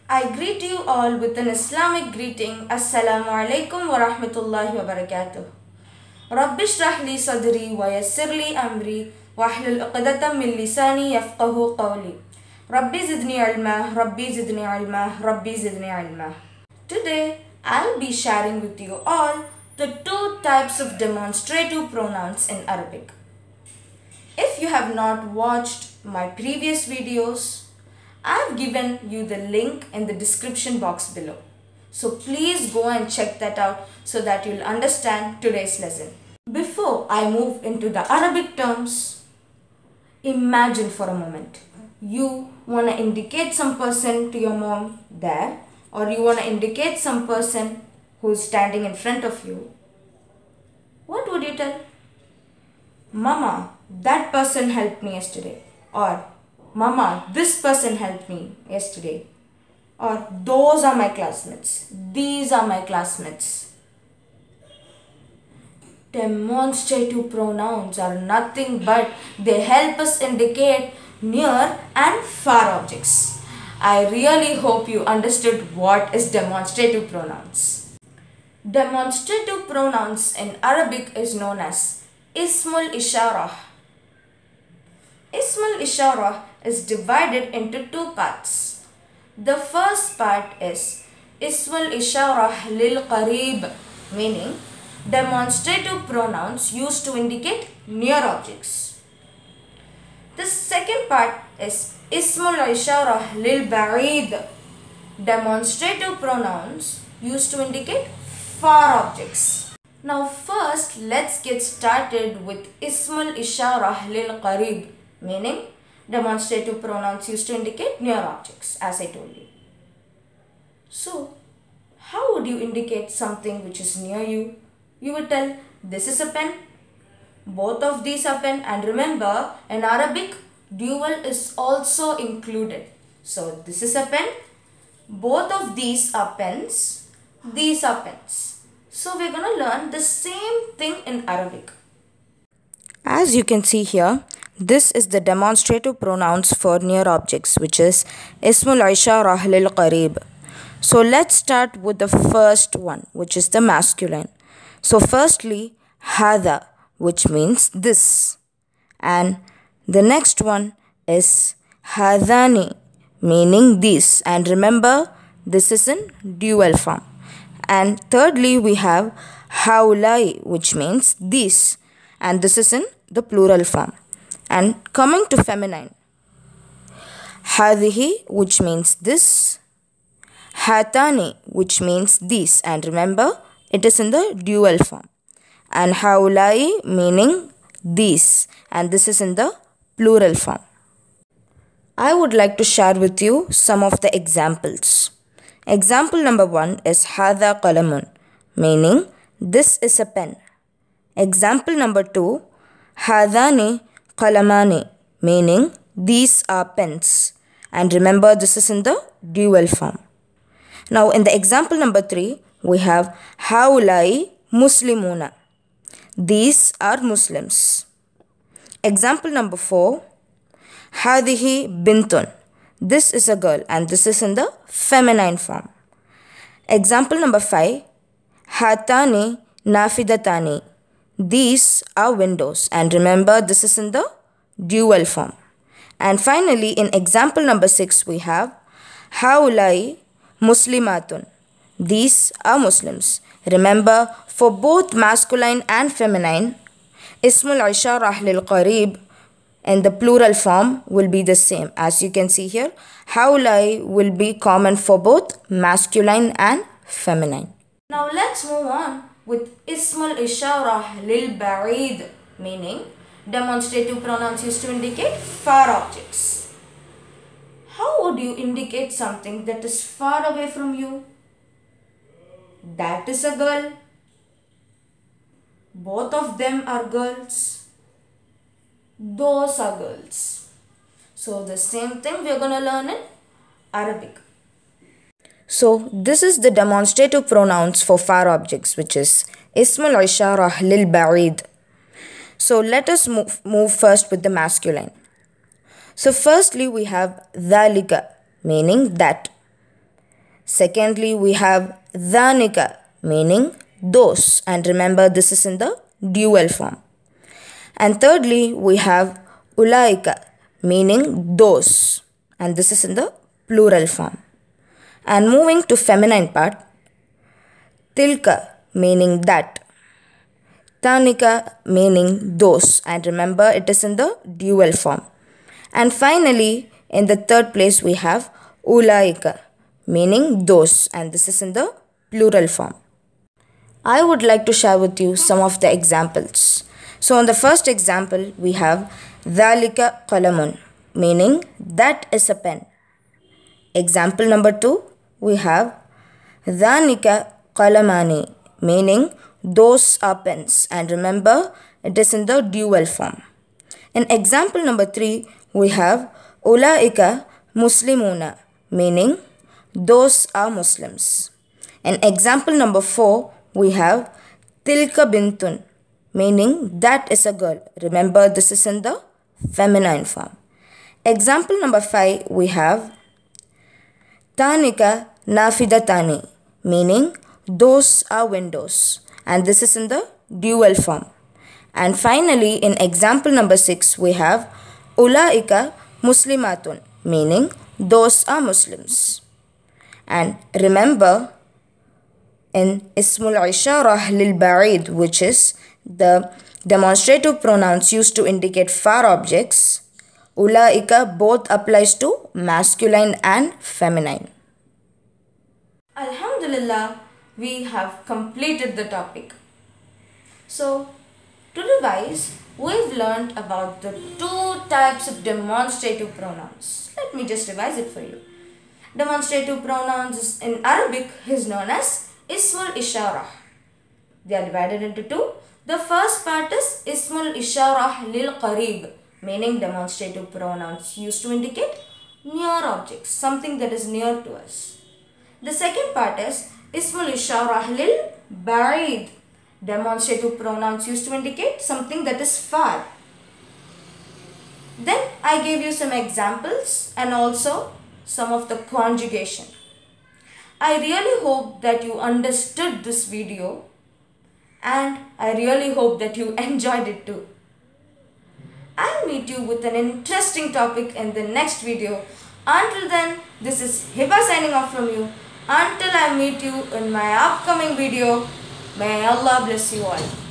I greet you all with an Islamic greeting. Assalamu alaikum wa rahmatullahi wa barakatuh. Rabbi shrah li sadri wa yassir li amri wahlul 'uqdatam min lisani yafqahu qawli. Rabbi zidni ilma, Rabbi zidni ilma, Rabbi zidni ilma. Today, I'll be sharing with you all the two types of demonstrative pronouns in Arabic. If you have not watched my previous videos, I have given you the link in the description box below. So please go and check that out so that you'll understand today's lesson. Before I move into the Arabic terms, imagine for a moment. You want to indicate some person to your mom there, or you want to indicate some person who's standing in front of you. What would you tell? Mama, that person helped me yesterday. Or Mama, this person helped me yesterday. Or those are my classmates. These are my classmates. Demonstrative pronouns are nothing but they help us indicate near and far objects. I really hope you understood what is demonstrative pronouns. Demonstrative pronouns in Arabic is known as Ismul Isharah. Ismul Isharah is divided into two parts. The first part is Ismul Isharah lil Qarib, meaning demonstrative pronouns used to indicate near objects. The second part is Ismul Isharah lil Ba'id, demonstrative pronouns used to indicate far objects. Now first, let's get started with Ismul Isharah lil Qarib, meaning demonstrative pronouns used to indicate near objects, as I told you. So, how would you indicate something which is near you? You would tell, this is a pen, both of these are pen, and remember, in Arabic, dual is also included. So, this is a pen, both of these are pens, these are pens. So, we're going to learn the same thing in Arabic. As you can see here, this is the demonstrative pronouns for near objects, which is Ismul Isharah lil Qarib. So let's start with the first one, which is the masculine. So firstly, Hada, which means this. And the next one is Hadani, meaning these. And remember, this is in dual form. And thirdly, we have Haulai, which means these. And this is in the plural form. And coming to feminine, Hadihi, which means this, Hatani, which means these, and remember it is in the dual form, and Haulai, meaning these, and this is in the plural form. I would like to share with you some of the examples. Example number 1 is Hada Qalamun, meaning this is a pen. Example number 2, Hadani Qalamani, meaning these are pens, and remember this is in the dual form. Now in the example number 3, we have Haulai Muslimuna, these are Muslims. Example number 4, Hadihi Bintun, this is a girl, and this is in the feminine form. Example number 5, Hatani Nafidatani, these are windows, and remember this is in the dual form. And finally, in example number 6, we have Haulai Muslimatun, these are Muslims. Remember, for both masculine and feminine, Ismul Isharah lil Qarib in the plural form will be the same. As you can see here, Haulai will be common for both masculine and feminine. Now let's move on with Ismul Isharah lil Ba'id, meaning demonstrative pronouns used to indicate far objects. How would you indicate something that is far away from you? That is a girl. Both of them are girls. Those are girls. So the same thing we are going to learn in Arabic. So this is the demonstrative pronouns for far objects, which is Ismul Isharah lil Ba'id. So let us move first with the masculine. So firstly we have dhalika, meaning that. Secondly, we have dhanika, meaning those. And remember, this is in the dual form. And thirdly, we have ulaika, meaning those. And this is in the plural form. And moving to feminine part, tilka, meaning that. Tanika, meaning those. And remember, it is in the dual form. And finally, in the third place, we have ulaika, meaning those, and this is in the plural form. I would like to share with you some of the examples. So, in the first example, we have dhalika qalamun, meaning that is a pen. Example number 2, we have dhanika qalamani, meaning those are pens, and remember, it is in the dual form. In example number 3, we have ulaika muslimuna, meaning those are Muslims. In example number 4, we have tilka bintun, meaning that is a girl. Remember, this is in the feminine form. Example number 5, we have tanika nafidatani, meaning those are windows, and this is in the dual form. And finally, in example number 6, we have ulaika muslimatun, meaning those are Muslims. And remember, in ismul isharah lil ba'id, which is the demonstrative pronouns used to indicate far objects, ulaika both applies to masculine and feminine. Alhamdulillah, we have completed the topic. So, to revise, we've learned about the 2 types of demonstrative pronouns. Let me just revise it for you. Demonstrative pronouns in Arabic is known as Ismul Isharah. They are divided into 2. The first part is Ismul Isharah lil Qarib, meaning demonstrative pronouns used to indicate near objects, something that is near to us. The second part is Ismul Isharah lil Ba'id, demonstrative pronouns used to indicate something that is far. Then I gave you some examples and also some of the conjugation. I really hope that you understood this video, and I really hope that you enjoyed it too. I'll meet you with an interesting topic in the next video. Until then, this is Hiba signing off from you. Until I meet you in my upcoming video, may Allah bless you all.